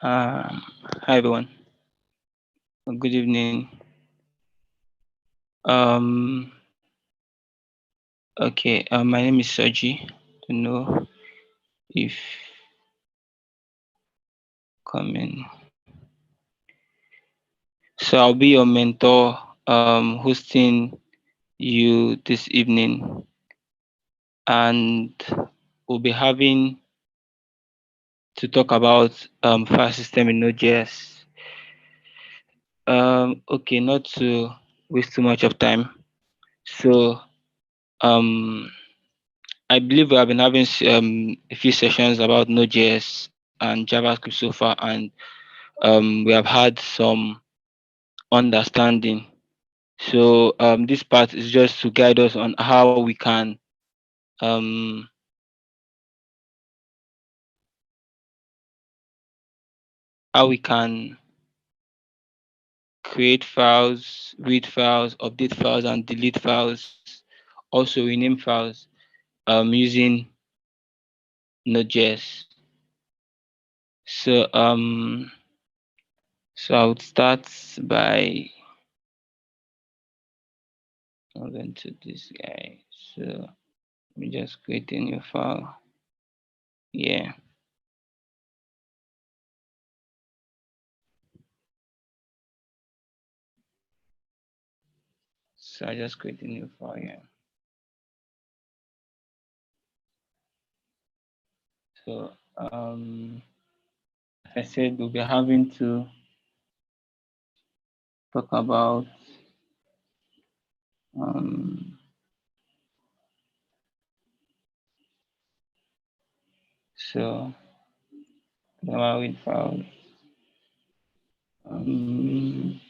Hi everyone. Good evening. Um, okay. My name is Soji. Don't know if coming. So I'll be your mentor. Hosting you this evening, and we'll be having to talk about file system in Node.js. Okay, not to waste too much of time. So um, I believe we have been having a few sessions about Node.js and JavaScript so far, and we have had some understanding. So this part is just to guide us on um, how we can create files, read files, update files, and delete files. Also rename files using Node.js. So so I would start by going to this guy. So let me just create a new file. Yeah. So I just create a new file here. So I said we'll be having to talk about um, so grammar with files, um,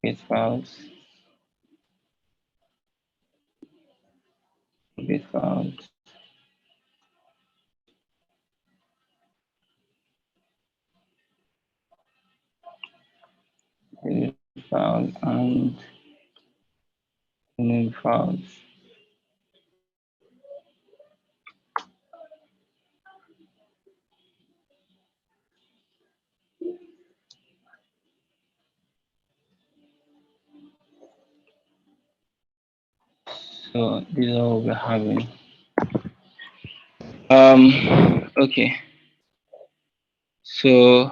get files, get files, delete files, and rename files. So these are what we're having. Okay. So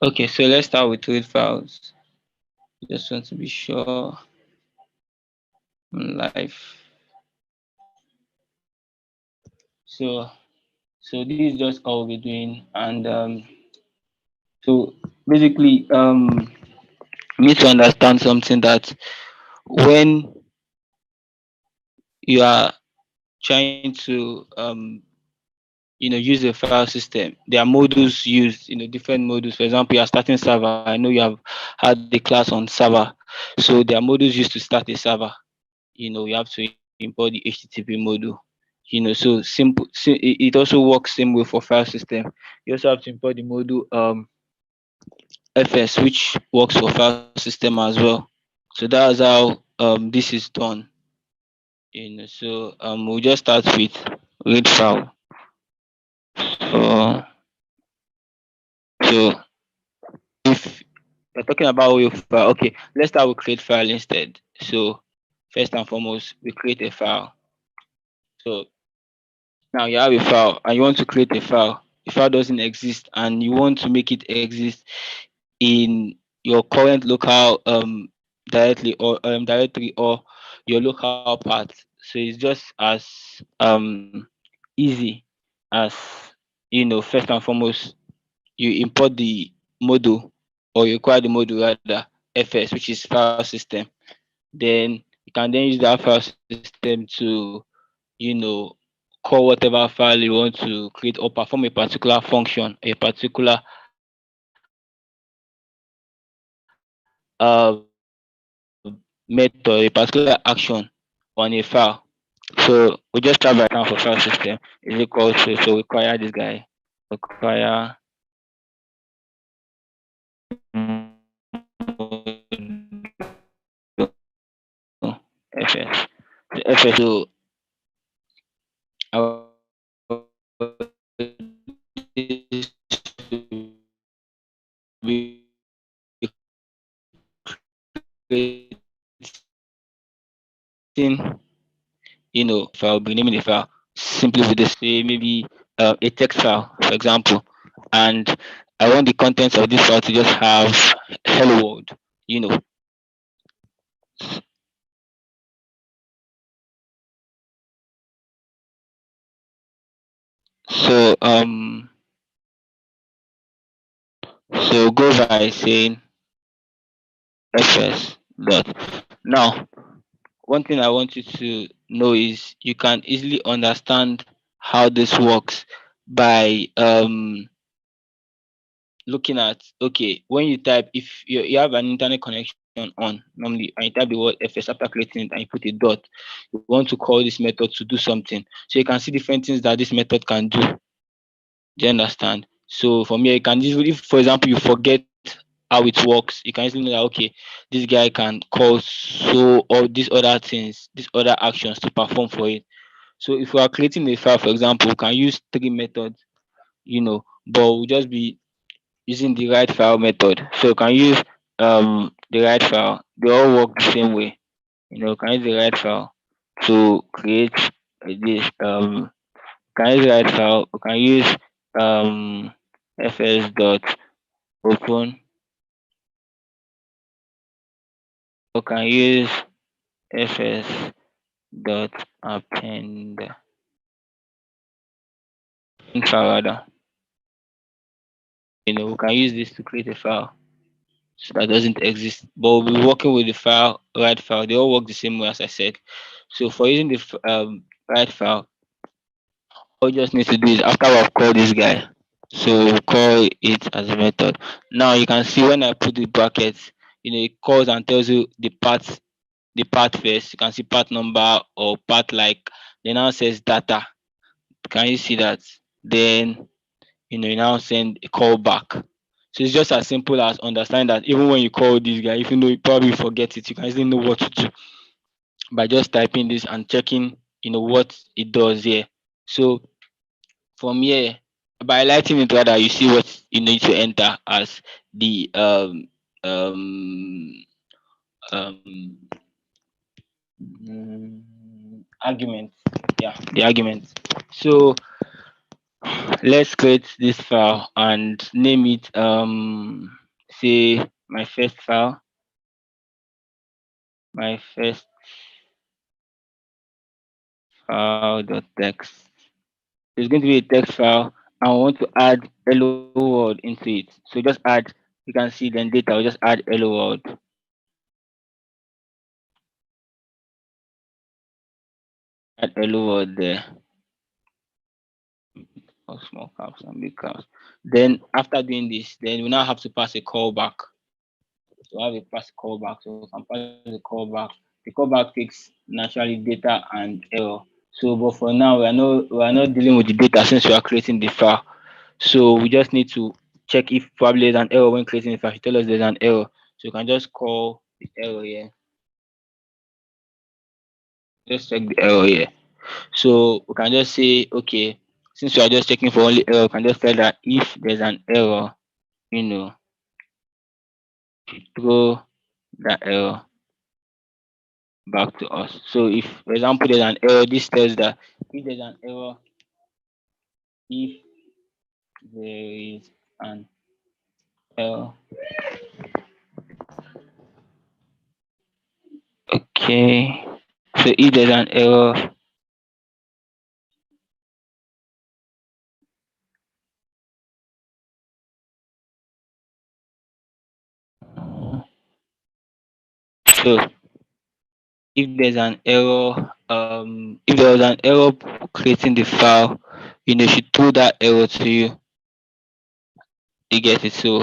okay, so let's start with read files. Just want to be sure live. So so this is just all we're doing, and so basically you need to understand something that when you are trying to use a file system, there are modules used, different modules. For example, you are starting server. I know you have had the class on server, so there are modules used to start a server. You have to import the HTTP module. So simple. It also works same way for file system. You also have to import the module FS, which works for file system as well. So that's how this is done. So we'll just start with read file. So so if we're talking about wave file, okay, let's start with create file instead. So first and foremost, we create a file. So now you have a file and you want to create a file. The file doesn't exist and you want to make it exist in your current local directory or your local path. So it's just as easy as first and foremost you import the module, or you require the module rather, FS, which is file system. Then you can then use that file system to you know call whatever file you want to create or perform a particular function, a particular method, a particular action on a file. So we just start by account for file system is equal to, so require this guy, require fs. The fs, so our file, be naming the file simply with this, say maybe a text file, for example, and I want the contents of this file to just have hello world, you know. So so go by saying fs dot. Now, one thing I want you to know is you can easily understand how this works by looking at, okay, when you type, if you have an internet connection on normally and you type the word fs after creating it and you put a dot, you want to call this method to do something, so you can see different things that this method can do. Do you understand? So from here you can easily, if for example you forget how it works, you can easily know that, okay, this guy can call so all these other things, these other actions to perform for it. So if we are creating a file, for example, we can use three methods, but we'll just be using the write file method. So you can use the write file. They all work the same way. You can use the write file to create this can use the write file. You can use um fs dot open. You can use fs dot append file rather. We can use this to create a file so that doesn't exist. But we'll be working with the file, write file. They all work the same way as I said. So for using the write file, all you just need to do is after I've called this guy, so we'll call it as a method. Now you can see when I put the brackets, it calls and tells you the part first. You can see part number or part like, then now says data. Can you see that? Then you now send a call back. So it's just as simple as understanding that even when you call this guy, even though you probably forget it, you can easily know what to do by just typing this and checking, what it does here. So from here, by lighting it rather, you see what you need to enter as the um um argument. Yeah, the argument. So let's create this file and name it say my first file, my first file dot text. It's going to be a text file and I want to add hello world into it. So just add, you can see then data, I'll just add hello world. Add hello world there. Or small caps and big caps. Then after doing this, then we now have to pass a callback. So have a pass callback. So we can pass the callback. The callback takes naturally data and error. So but for now we are not dealing with the data since we are creating the file. So we just need to check if probably there's an error when creating the file. Tell us there's an error. So you can just call the error here. Just check the error here. So we can just say, okay, since we are just checking for only error, we can just tell that if there's an error, you know, throw that error back to us. So if, for example, there's an error, this tells that if there's an error, if there is an error, okay. So if there's an error, so if there's an error, if there was an error creating the file, you should throw that error to you. You get it? So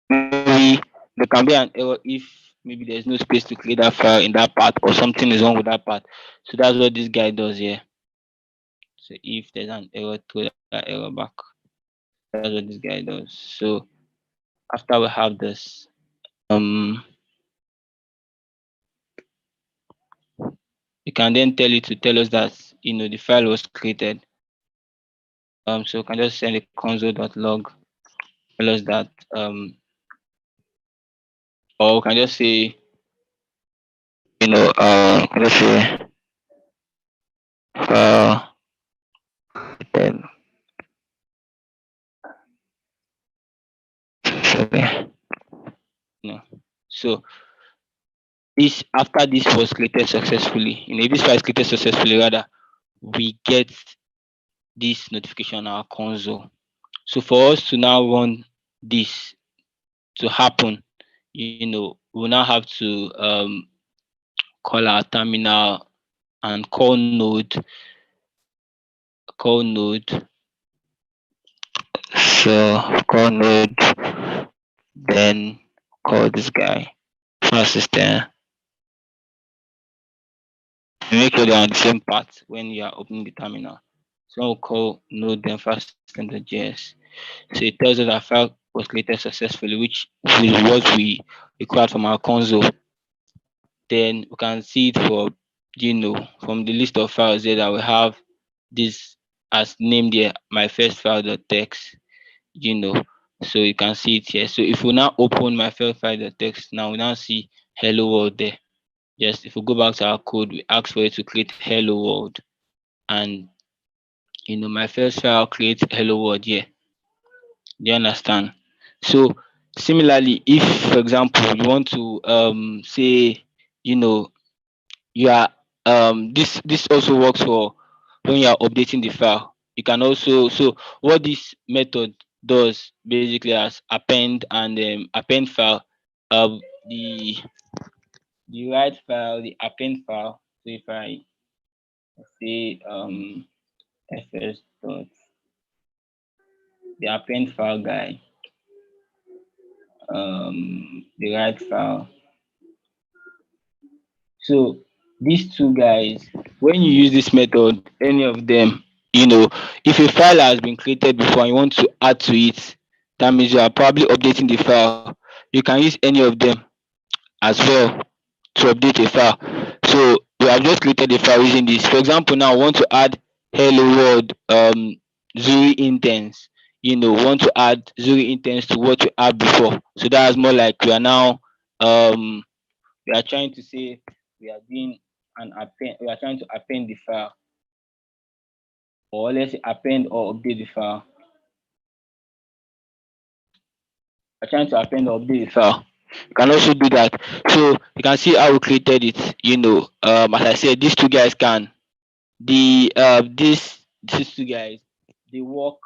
maybe there can be an error if maybe there's no space to create that file in that part or something is wrong with that part. So that's what this guy does here. So if there's an error, throw that error back. That's what this guy does. So after we have this, um, you can then tell it to tell us that the file was created. So we can just send a console.log, tell us that or we can just say can just say file created. Sorry. No. So this after this was created successfully, if this file is created successfully rather, we get this notification on our console. So for us to now run this to happen, we'll now have to call our terminal and call node. So call node, then call this guy file system. Make sure they're on the same path when you are opening the terminal. So we'll call node then file system.js. So it tells us that file was created successfully, which is what we required from our console. Then we can see it for from the list of files there that we have this as named here, my first file.txt, you know. So you can see it here. So if we now open my first file.txt, now we now see hello world there. Just if we go back to our code, we ask for it to create hello world, and my first file creates hello world here. Do you understand? So similarly, if for example you want to say you are this also works for when you are updating the file. You can also, so what this method does basically as append and append file, um the write file, the append file. So if I say fs dot the append file guy, the write file. So these two guys, when you use this method, any of them, if a file has been created before and you want to add to it, that means you are probably updating the file. You can use any of them as well to update a file. So we have just created a file using this. For example, now I want to add hello world Zuri intents. Want to add Zuri intents to what you had before. So that's more like we are trying to say we are doing an append, we are trying to append the file, or let's say append or update the file. We're trying to append or update the file. You can also do that. So you can see how we created it. As I said, these two guys can these two guys, they work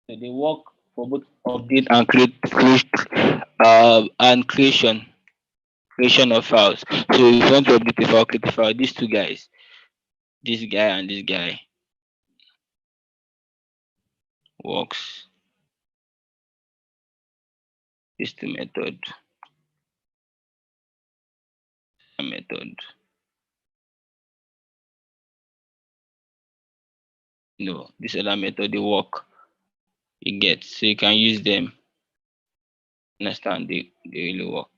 they work for both update and creation of files. So if you want to update a file, create a file, these two guys, this guy and this guy, works. This two method. This other method they work. You get, so you can use them. Understand? They really work.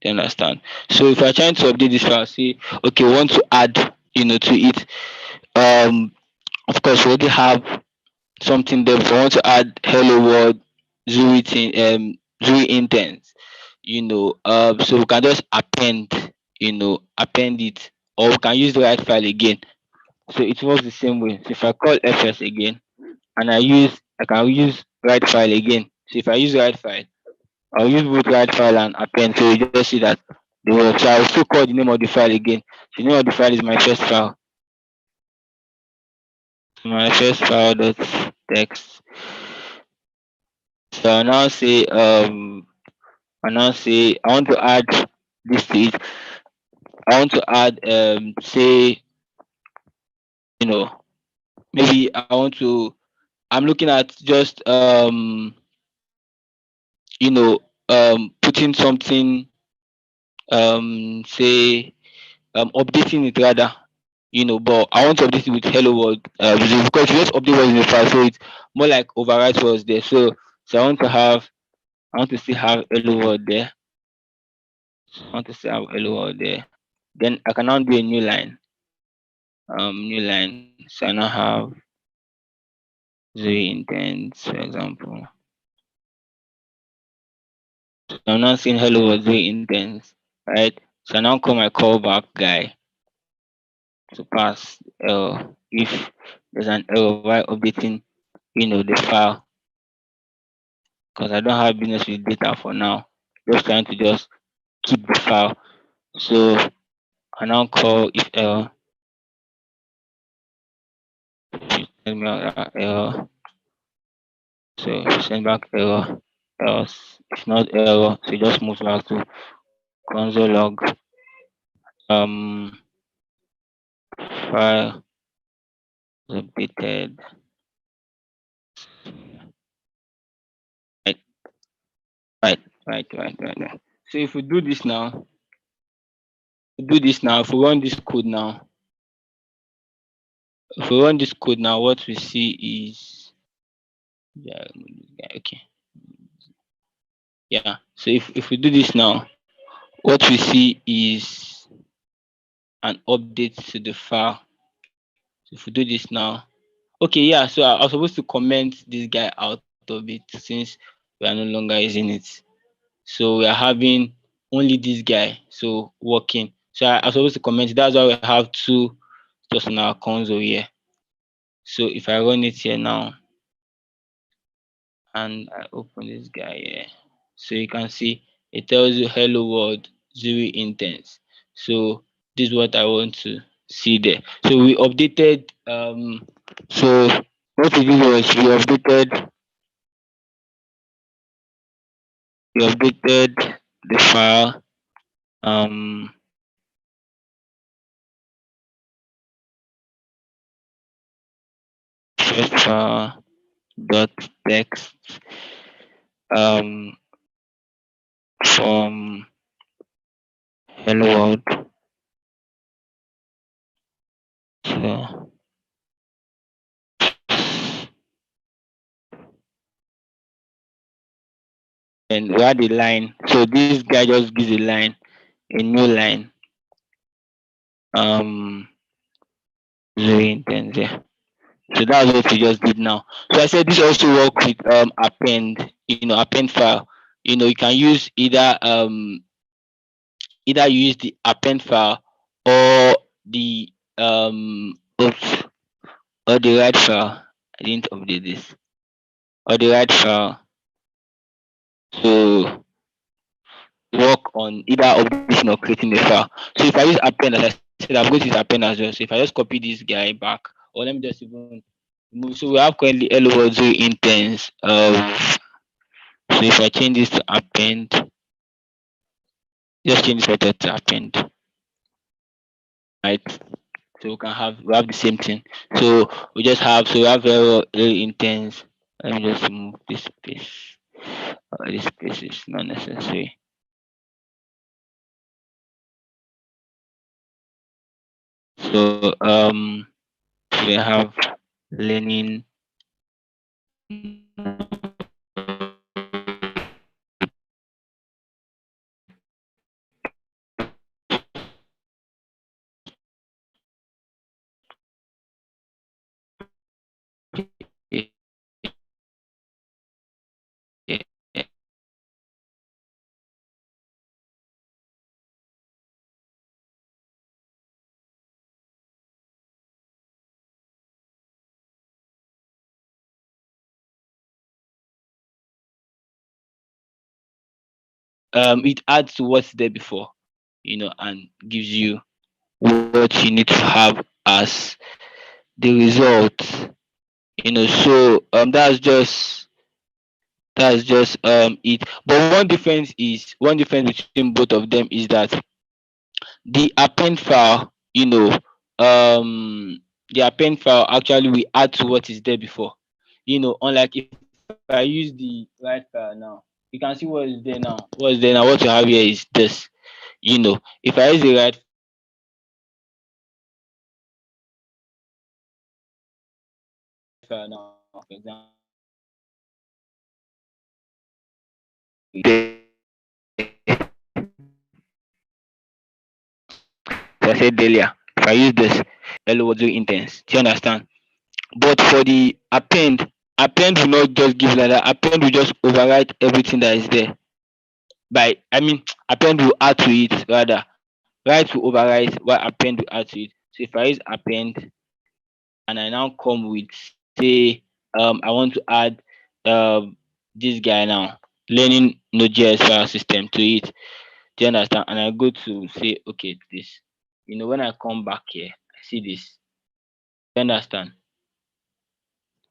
You understand? So if you're trying to update this file, say okay, we want to add to it. Of course, we already have something there. If I want to add hello world Zuri thing, Zuri intents, so we can just append it, or we can use the right file again. So it works the same way. So if I call fs again and I can use right file again. So if I use right file, I'll use both right file and append. So you just see that they work. So I'll still call the name of the file again. So the name of the file is my first file. My first file dot text. So I now say I want to add this to it. I want to add say, you know, maybe I want to, I'm looking at just you know, putting something, say, updating it rather, but I want to update it with hello world, because you just update what's in the file, so it's more like overwrite what's there. So I want to still have hello world there. I want to still have hello world there. Then I can now do a new line. So I now have zero intent, for example. So I'm now saying hello world zero intent, right? So I now call my callback guy to pass error if there's an error while updating, the file, because I don't have business with data for now. Just trying to just keep the file. So I now call if error, send me out that error. So if you send back error, else if not error, so it just moves back to console log, um file updated. Right, right. So if we do this now, if we run this code now, what we see is, yeah, okay, yeah. So if we do this now, what we see is an update to the file. So if we do this now, okay, yeah. So I was supposed to comment this guy out of it since we are no longer using it. So we are having only this guy so working. So I was supposed to comment it. That's why we have two just on our console here. So if I run it here now and I open this guy here, so you can see it tells you hello world, zero intents. So this is what I want to see there. So we updated, so what we did was we updated the file, um first file dot text, um from hello world. So and we had a line. So this guy just gives a line, a new line, um zero intents, yeah. So that's what we just did now. So I said this also work with append, append file. You can use either you use the append file or the oops, or the write file. I didn't update this. Or the write file to work on either updating or creating the file. So if I use append, as I said, I'm going to use append as well. So if I just copy this guy back, or let me just even move. So we have currently hello zero intents of, so if I change this to append, just change this method to append, right? So we have the same thing. So we have very intense. Let me just remove this space. This space is not necessary. So we have learning, it adds to what's there before, and gives you what you need to have as the result. So that's just That's just it. But one difference between both of them is that the append file, the append file actually will add to what is there before. Unlike if I use the write file now, you can see what is there now. What is there now? What you have here is this. If I use the write file now, for example, so I said earlier, if I use this, hello was very intense. Do you understand? But for the append will not just give like that. Append will just overwrite everything that is there. Append will add to it rather. Write will overwrite while append will add to it. So if I use append and I now come with say I want to add this guy now, learning Node.js file system to it. Do you understand? And I go to say okay this. When I come back here, I see this. Do you understand?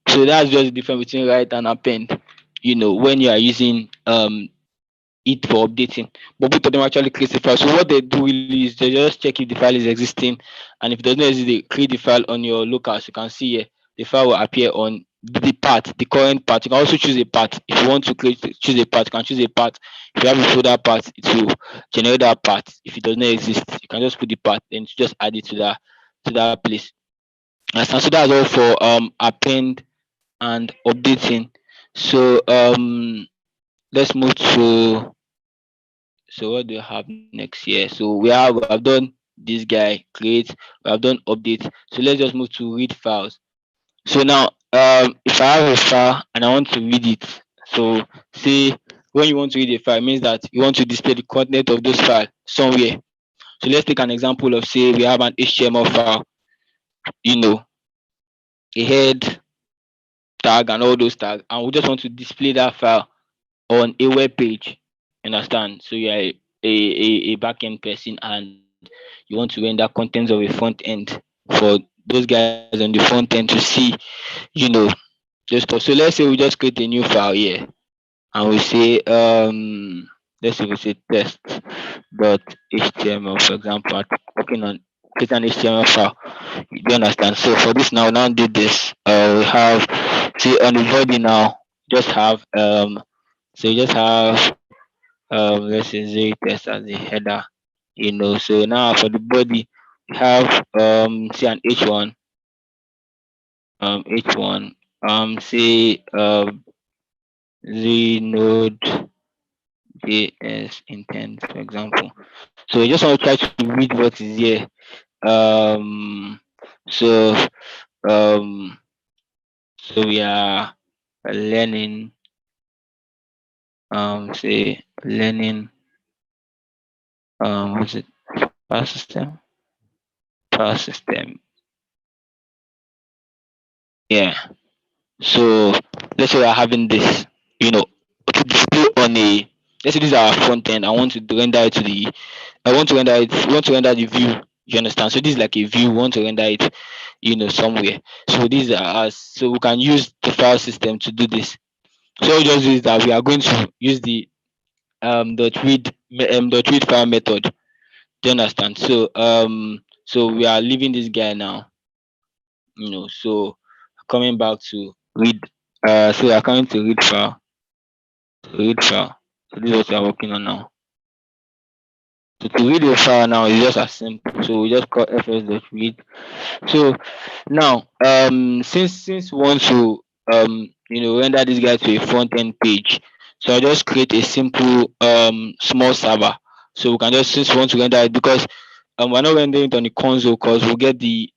So that's just the difference between write and append. When you are using it for updating. But both of them actually create a file. So what they do really is they just check if the file is existing, and if it doesn't exist, they create the file on your locals. You can see here the file will appear on the path, the current path. You can also choose a path if you want to choose a path. You can choose a path. If you have a folder path, it will generate that path. If it does not exist, you can just put the path and just add it to that place. And so that's all for append and updating. So let's move to what do we have next here? So we have done this guy create, we have done update. So let's just move to read files. So now if I have a file and I want to read it, so say when you want to read a file, it means that you want to display the content of this file somewhere. So let's take an example of say we have an HTML file, you know, a head tag and all those tags, and we just want to display that file on a web page. Understand? So you're a backend person and you want to render contents of a front end for those guys on the front end to see, you know, just stuff. So let's say we just create a new file here and we say let's say we say test.html, for example. I'm working on create an HTML file. You do understand? So for this now do this. We have see on the body now just have so you just have let's say Z test as the header. So now for the body we have say an H1 H1 say Z node JS intent, for example. So I just want to try to read what is here. So um so we are learning say learning what's it, file system file system. Yeah. So let's say we're having this, to display on a, let's say this is our front end. I want to render it to the, I want to render it, we want to render the view. You understand? So this is like a view, we want to render it, somewhere. So these are us. So we can use the file system to do this. So what we just do is that we are going to use the dot read file method. Do you understand? So we are leaving this guy now, so coming back to read so we are coming to read file. So this is what we are working on now. So to read a file now is just as simple. So we just call fs.read. So now since we want to render this guy to a front end page, so I just create a simple small server. So we can just, since we want to render it, because we're not rendering it on the console because we'll get the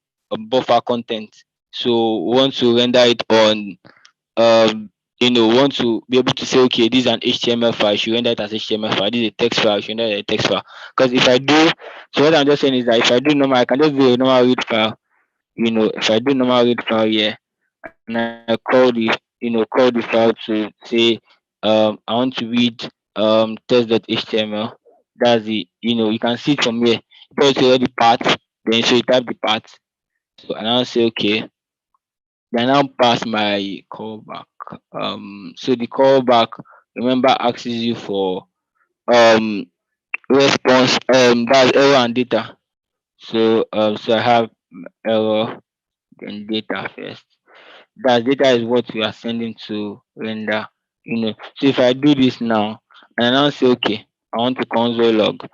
buffer content. So we want to render it on want to be able to say, okay, this is an HTML file, you should render it as HTML file. This is a text file, you should render it as a text file. Because if I do, so what I'm just saying is that if I do normal, I can just do a normal read file. If I do normal read file here, and I call the file to say, I want to read test.html. That's the, you can see it from here. It tells you the path, then so you type the path. So and I'll say okay. Then I now pass my callback. So the callback, remember, asks you for um response, that's error and data. So I have error then data first. That data is what we are sending to render. So if I do this now and I now say okay, I want to console log,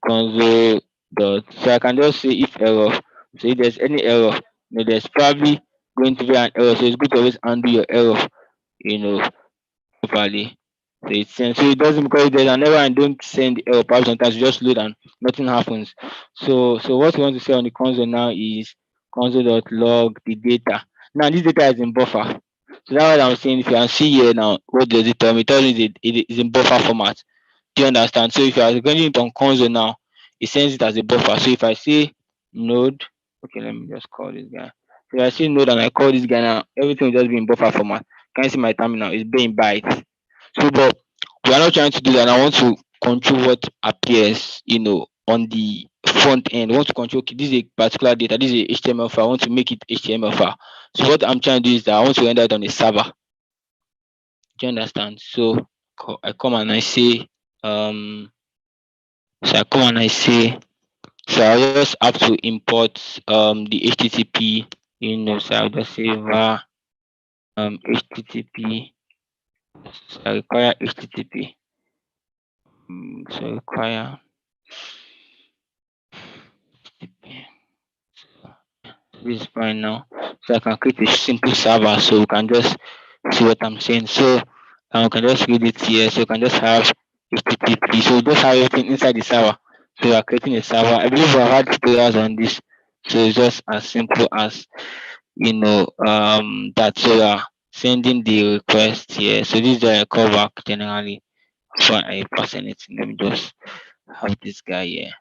console dot, so I can just say if error. So if there's any error, there's probably going to be an error. So it's good to always undo your error, you know, properly. So it sends. So it doesn't, because there's an error and don't send the error. Perhaps sometimes you just load and nothing happens. So what we want to say on the console now is console.log the data. Now this data is in buffer. So that's what I'm saying. If you can see here now, what does it tell me? It tells me it is in buffer format. Do you understand? So if you are going it on console now, it sends it as a buffer. So if I say node, okay, let me just call this guy. So if I say node and I call this guy now, everything will just be in buffer format. Can you see my terminal? It's being bytes. So, but we are not trying to do that. I want to control what appears, on the front end. I want to control, okay, this is a particular data, this is a HTML file. I want to make it HTML file. So what I'm trying to do is that I want to render it on a server. Do you understand? So I come and I say, so I come and I say, so I just have to import the HTTP, so I'll just say var HTTP. So I require HTTP. So I require HTTP. This is fine now. So I can create a simple server so we can just see what I'm saying. So we can just read it here. So you can just have HTTP. So we just have everything inside the server. So we are creating a server. I believe we have had tutorials on this. So it's just as simple as that. So we are sending the request here. So this is the callback generally before I pass anything. Let me just have this guy here.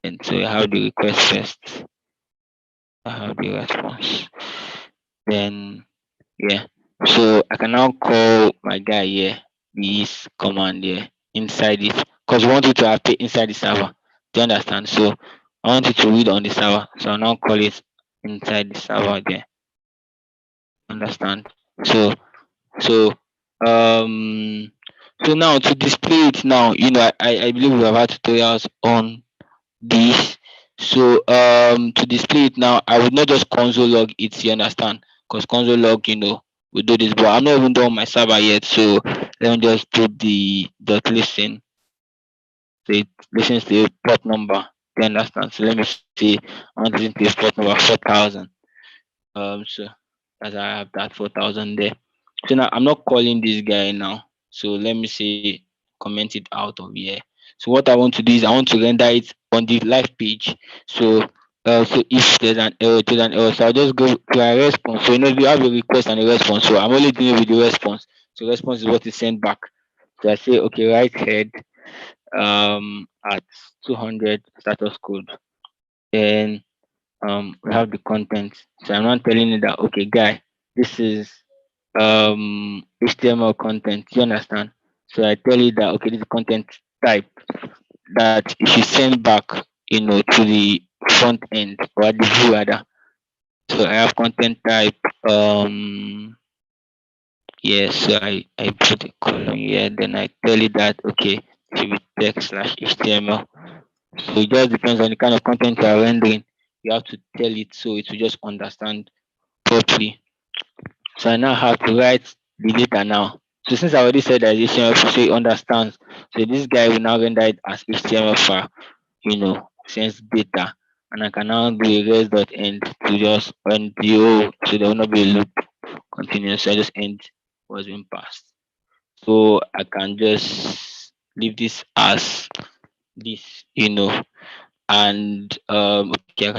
And so I have the request first. I have the response. Then yeah. So I can now call my guy here, this command here inside it. Because we want it to appear inside the server. Do you understand? So I want it to read on the server. So I'll now call it inside the server there. Understand? So um so now to display it now, I believe we have had tutorials on this. So to display it now, I would not just console log it, you understand? Because console log, we do this, but I'm not even done my server yet. So let me just put the dot listen. So it listens to a port number. You understand? So let me see. I want to listen to a port number 4000. So as I have that 4000 there. So now I'm not calling this guy now. So let me say comment it out of here. So what I want to do is I want to render it on the live page. So if there's an error, so I'll just go to a response. So we have a request and a response. So I'm only dealing with the response. So response is what is sent back. So I say okay, write head at 200 status code. Then we have the content. So I'm not telling you that okay guy, this is HTML content. You understand? So I tell you that okay, this is content type that you should send back, to the front end or the view rather. So I have content type. Yes, so I put a column here, then I tell you that okay, it should be text slash HTML. So it just depends on the kind of content you are rendering. You have to tell it so it will just understand properly. So I now have to write the data now. So since I already said that it's HTML, so it understands. So this guy will now render it as HTML file, sends data. And I can now do a res.end to just end the whole, so there will not be a loop continuous. So I just end what's being passed. So I can just leave this as this, and okay,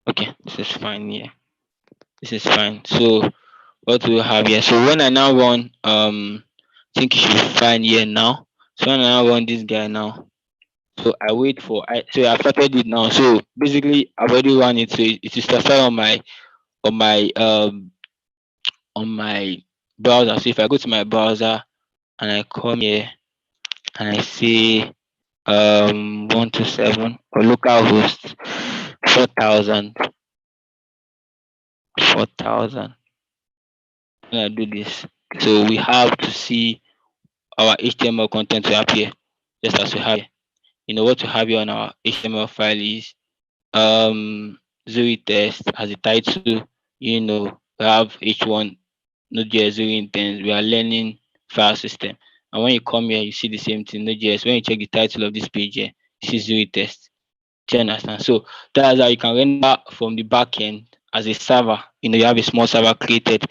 okay, this is fine here. This is fine. So what do we have here? So when I now run, I think it should be fine here now. So when I now run this guy now, so I wait for so I've started it now. So basically I've already run it. So it is transferred on my um on my browser. So if I go to my browser and I come here and I say 127 or local host 4,000. 4,000. Gonna do this. So we have to see our HTML content to appear just as we have here. What we have here on our HTML file is Zuri test as a title. We have H1 Node.js Zuri intents. We are learning file system. And when you come here, you see the same thing, Node.js. When you check the title of this page here, you see Zuri test. Do you understand? So that's how you can render from the back end as a server. You have a small server created,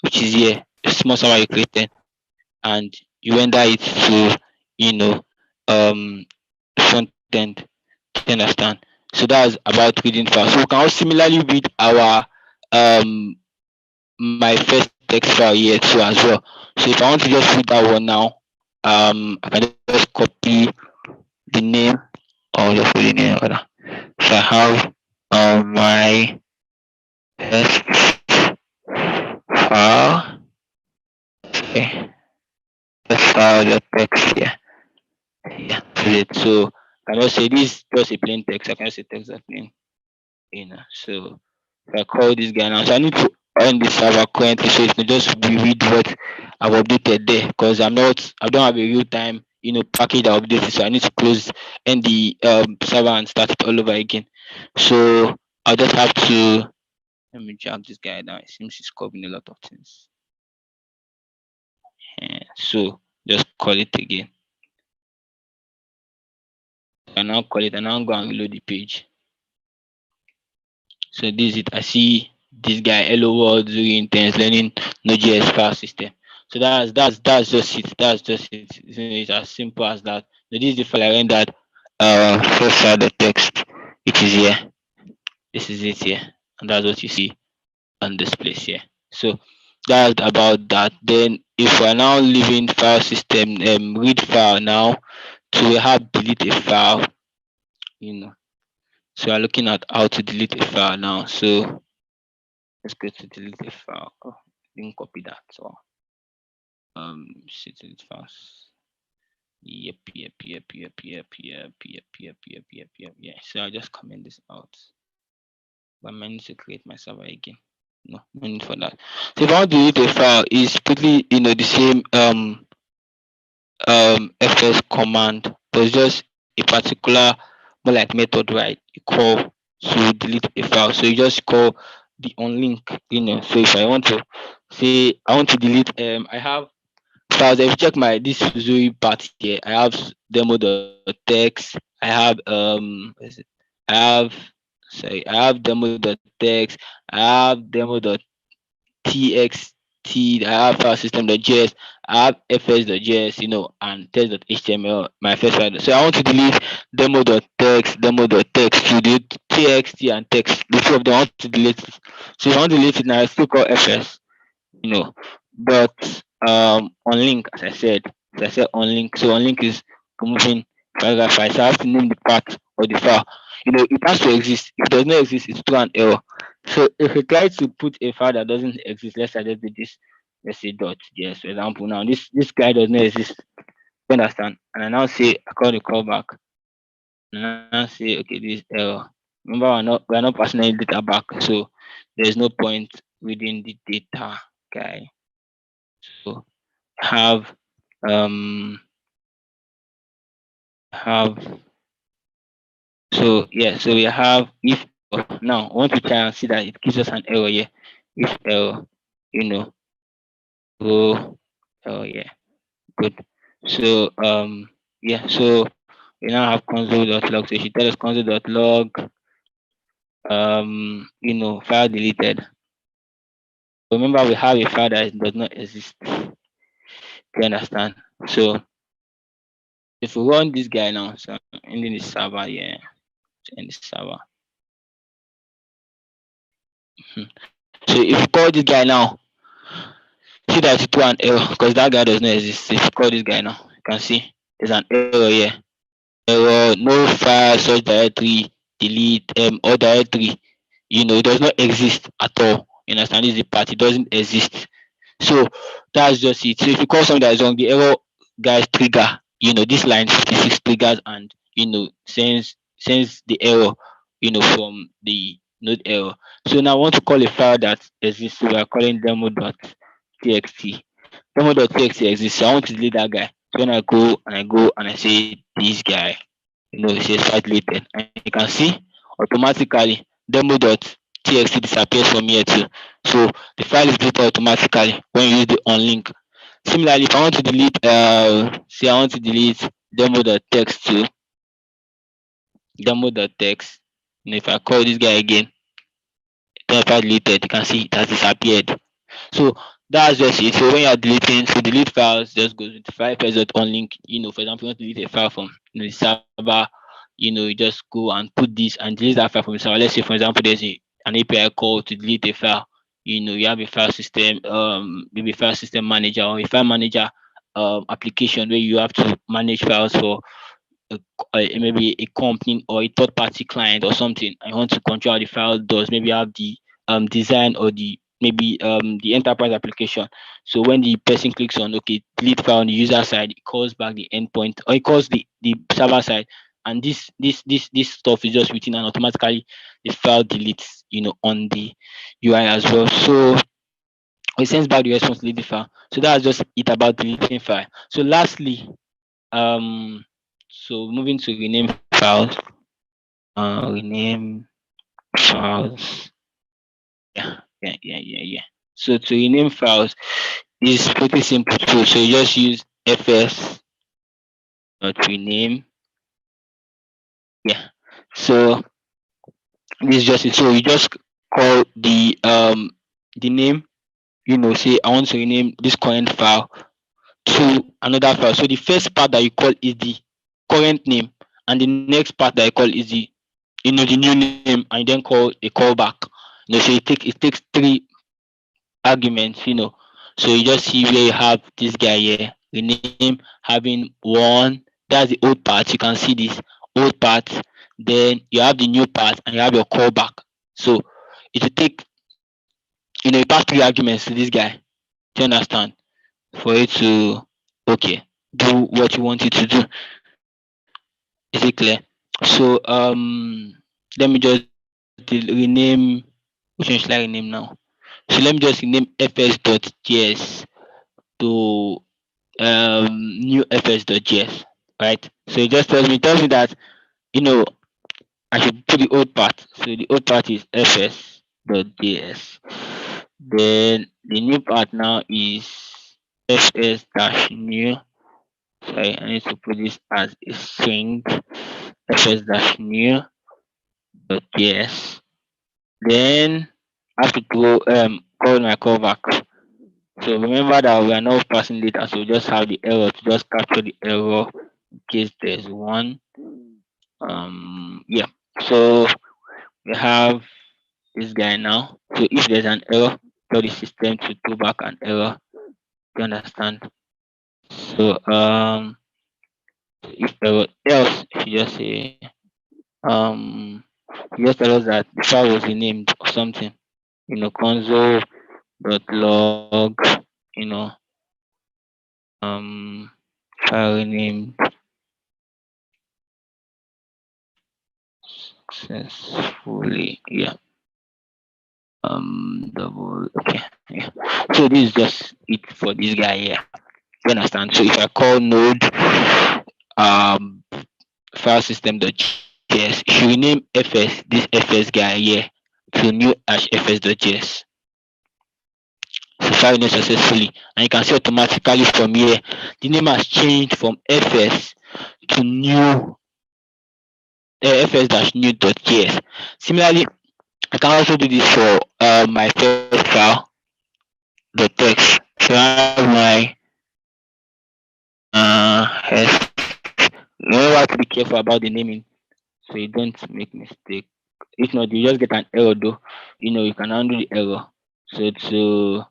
which is here, a small server you created, and you render it to, you know, um, front end. Do you understand? So that's about reading files. So we can also similarly read our my first text file here too as well. So if I want to just read that one now, I can just copy the name or just put the name rather. So I have my test file. Okay, test file the text here. Yeah, that's it. So I can just say this just a plain text. I can just say text that plain. So if I call this guy now, so I need to on the server currently, so it's not just read what I've updated there because I don't have a real time package I updated, so I need to close end the server and start it all over again. So I'll just have to let me drag this guy down. It seems he's covering a lot of things. So just call it again. I now call it and now go and reload the page. So this is it. I see this guy, hello world, Zuri intense learning Node.js file system. So that's just it. That's just it. It's as simple as that. So this is the file I rendered first file the text, which is here. This is it here. And that's what you see on this place here. So that's about that. Then if we're now leaving file system, read file now, so we have delete a file, So we're looking at how to delete a file now. So let's go to delete a file. Oh, didn't copy that. So delete files. Yep. Yeah. So I'll just comment this out. But I need to create my server again. No need for that. So if I want to delete a file, it's pretty the same fs command, but it's just a particular more like method, right? You call to delete a file. So you just call the onlink, So if I want to say I want to delete I have files. If you check my this Zuri part here, I have demo.txt, I have what is it? I have I have demo.txt, I have demo.txt, I have file system.js, I have fs.js, and test.html, my first file. So I want to delete demo.txt to delete txt and text. The two of them I want to delete it. So if I want to delete it now, I still call fs, you know. But on link, as I said on link. So on link is removing paragraph file. So I have to name the part or the file. It has to exist. If it does not exist, it's through an error. So if you try to put a file that doesn't exist, let's say just do this, let's say .js, for example. Now this guy does not exist. You understand? And I now say I call the callback. And I now say okay, this error. Remember we're not passing any data back, so there's no point reading the data guy. So have have so yeah, so we have if error. Now I want to try and see that it gives us an error here. If error, go oh yeah, good. So yeah, so we now have console.log. So you should tell us console.log file deleted. Remember we have a file that does not exist. You understand? So if we run this guy now, so ending the server, yeah, end the server. So if you call this guy now, see that it's an error because that guy does not exist. So if you call this guy now, you can see there's an error here. Error, no file, such directory, delete, or directory, it does not exist at all. You understand? This is the part, it doesn't exist. So that's just it. So if you call something that is wrong, the error guys trigger, this line 56 triggers and sends the error, from the node error. So now I want to call a file that exists. So we are calling demo.txt. Demo.txt exists. So I want to delete that guy. So when I go and I say this guy, it says file deleted. And you can see automatically demo.txt disappears from here too. So the file is deleted automatically when you use the unlink. Similarly, if I want to delete, say I want to delete demo.text too, demo.text, if I call this guy again, then file deleted, you can see it has disappeared. So that's just it. So when you're deleting, so delete files, just go to file first.unlink. For example, you want to delete a file from the server, you just go and put this and delete that file from the server. Let's say, for example, there's an API call to delete a file. You have a file system, maybe file system manager or a file manager application where you have to manage files for maybe a company or a third party client or something. I want to control how the file does. Maybe I have the design or the enterprise application. So when the person clicks on okay delete file on the user side, it calls back the endpoint or it calls the server side. And this stuff is just written and automatically the file deletes on the UI as well. So it sends back the response to delete the file. So that's just it about deleting file. So lastly, so moving to rename files, rename files. Yeah. So to rename files is pretty simple too. So you just use fs rename. Yeah. So this is just it. So you just call the name. Say I want to rename this current file to another file. So the first part that you call is the current name, and the next part that I call is the new name, and then call a callback. So it takes three arguments. So you just see where you have this guy here, the name having one. That's the old part. You can see this old part. Then you have the new part, and you have your callback. So it will take you pass three arguments to this guy. Do you understand? For it to okay do what you want it to do. Is it clear? So let me just rename. Which one should I rename now? So let me just rename fs.js to new fs.js, right? So it just tells me that you know I should put the old part. So the old part is fs.js. Then the new part now is fs-new. Sorry, I need to put this as a string fs-new dot js. Then I have to call my callback. So remember that we are not passing data, so we just have the error to just capture the error in case there's one. Yeah. So we have this guy now. So if there's an error, tell the system to throw back an error. You understand? So if error else, you just say you just tell us that the file was renamed or something. Console.log. You know file renamed successfully. Yeah. Double. Okay. Yeah. So this is just it for this guy here. You understand? So if I call node um file system.js, you should rename this fs guy here to new fs.js. So file name successfully, and you can see automatically from here the name has changed from fs to new fs-new.js. Similarly, I can also do this for my first file, the text. So I have my remember to be careful about the naming so you don't make mistake. If not, you just get an error though. You can handle the error. So to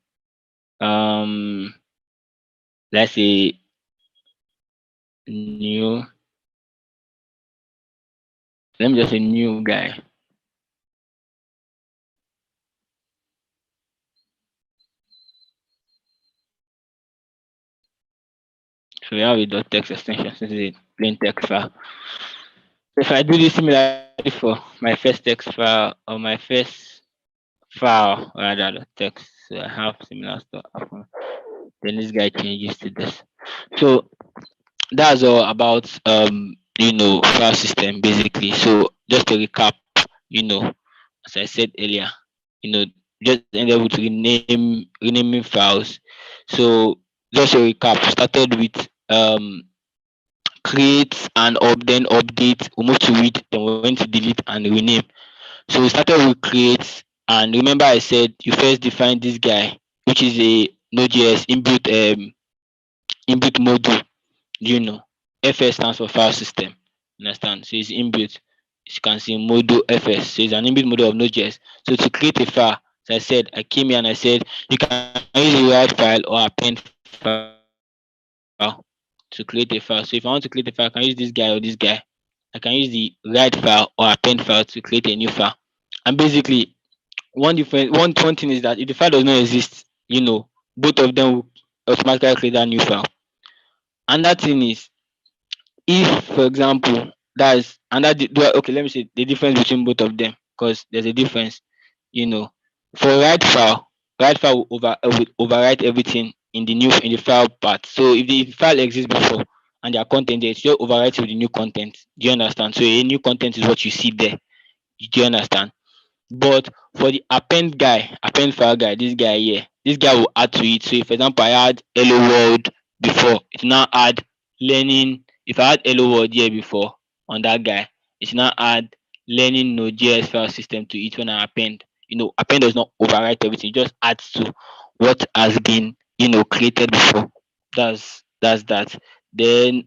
let's say new, let me just say new guy. So we have a .text extension since it's a plain text file. If I do this similarly for my first text file or my first file rather the text, so I have similar stuff happen. Then this guy changes to this. So that's all about file system basically. So just to recap, you know, as I said earlier, you know, just ended able to renaming files. So just to recap, we started with create and then update, we move to read, then we went to delete and rename. So we started with create, and remember I said you first define this guy, which is a Node.js inbuilt module. You know, FS stands for file system. Understand? So it's inbuilt. As you can see, module FS. So it's an inbuilt module of Node.js. So to create a file, as I said, I came here and I said you can use a write file or append file to create a file. So if I want to create a file, I can use this guy or this guy. I can use the write file or append file to create a new file. And basically, one one thing is that if the file does not exist, both of them will automatically create that new file. And that thing is, if for example that's and that okay, let me say the difference between both of them, because there's a difference. you know for write file will overwrite everything in the file part. So if the file exists before and there are content there, it's just overwrite with the new content. Do you understand? So a new content is what you see there. Do you understand? But for the append file guy, this guy here, this guy will add to it. So if for example I add hello world before, it will now add learning. If I add hello world here before on that guy, it will now add learning Node.js file system to it when I append. Append does not overwrite everything, it just adds to what has been, created before. That's that. Then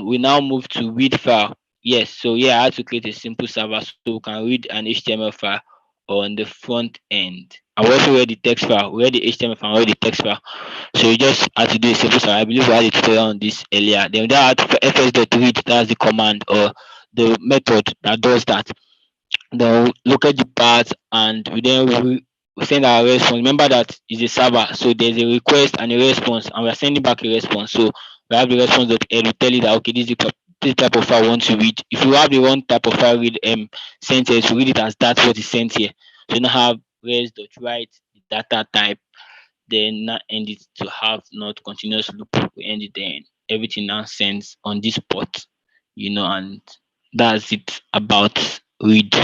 we now move to read file. Yes, so yeah, I had to create a simple server so we can read an HTML file on the front end. I also read the text file, we read the HTML file, we read the text file. So you just had to do a simple server. I believe we had a tutorial on this earlier. Then that fs.read, that's the command or the method that does that. Then we look at the part and we send our response. Remember that is a server, so there's a request and a response, and we're sending back a response. So we have the response.l, we tell it that okay, this type of file we want to read. If you have the wrong type of file read sent here, to read it as that's what is sent here. So you now have res.write the data type, then not end it to have not continuous loop. We end it, then everything now sends on this port, and that's it about read.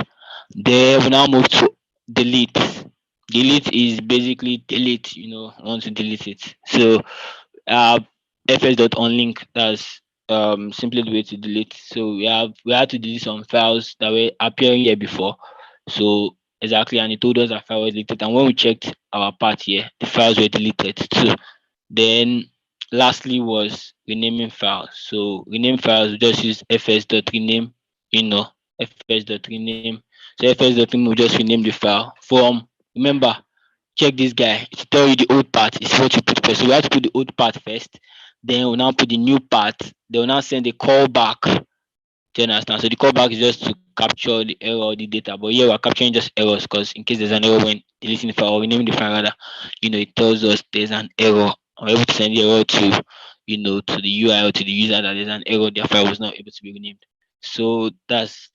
Then we now move to delete. Delete is basically delete, I want to delete it. So uh fs.onlink, that's simply the way to delete. So we had to delete some files that were appearing here before. So exactly, and it told us that file was deleted. And when we checked our part here, the files were deleted too. Then lastly was renaming files. So rename files, we just use fs.rename, fs.rename. So fs.rename will just rename the file from, remember, check this guy, it tell you the old part is what you put first. So we have to put the old part first, then we'll now put the new part, they will now send a callback. Do you understand? So the callback is just to capture the error or the data. But here we're capturing just errors because in case there's an error when deleting the file or renaming the file rather, it tells us there's an error. I'm able to send the error to the UI or to the user that there's an error, their file was not able to be renamed. So that's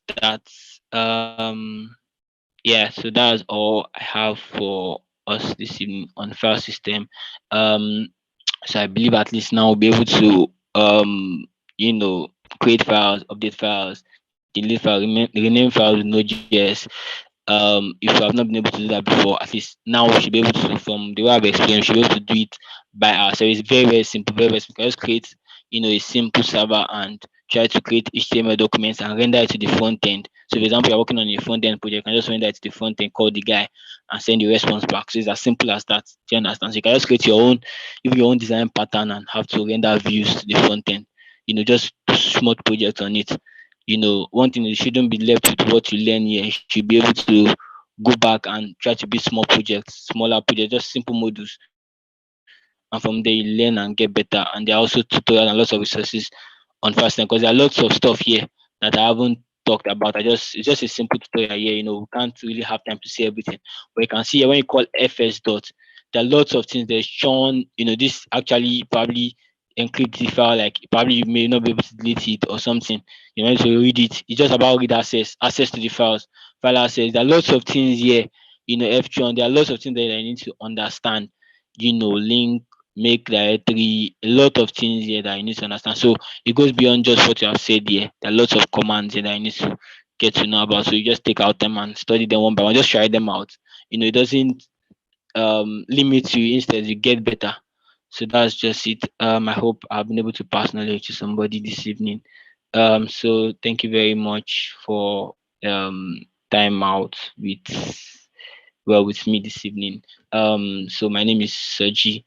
all I have for us this evening on file system. Um so I believe at least now we'll be able to you know create files, update files, delete files, rename files with Node.js. If you have not been able to do that before, at least now we should be able to, from the way I've explained, we should be able to do it by ourselves. It's very, very simple, very, very simple. Just create, a simple server and try to create HTML documents and render it to the front end. So for example, you're working on a front end project, you can just render it to the front end, call the guy and send the response back. So it's as simple as that. Do you understand? So you can just create your own design pattern and have to render views to the front end. Just small projects on it. One thing is you shouldn't be left with what you learn here. You should be able to go back and try to build smaller projects, just simple modules. And from there you learn and get better. And there are also tutorials and lots of resources on fasting, because there are lots of stuff here that I haven't talked about. It's just a simple tutorial here. We can't really have time to see everything. But you can see here when you call fs dot, there are lots of things. There's Sean, this actually probably encrypt the file, like probably you may not be able to delete it or something. You know, to read it. It's just about read access to the files, file access. There are lots of things here, F3, there are lots of things that I need to understand, link, make directory, a lot of things here that I need to understand. So it goes beyond just what you have said here. There are lots of commands here that I need to get to know about. So you just take out them and study them one by one. Just try them out. It doesn't limit you, instead you get better. So that's just it. I hope I've been able to pass knowledge to somebody this evening. So thank you very much for time out with me this evening. So my name is Sergi.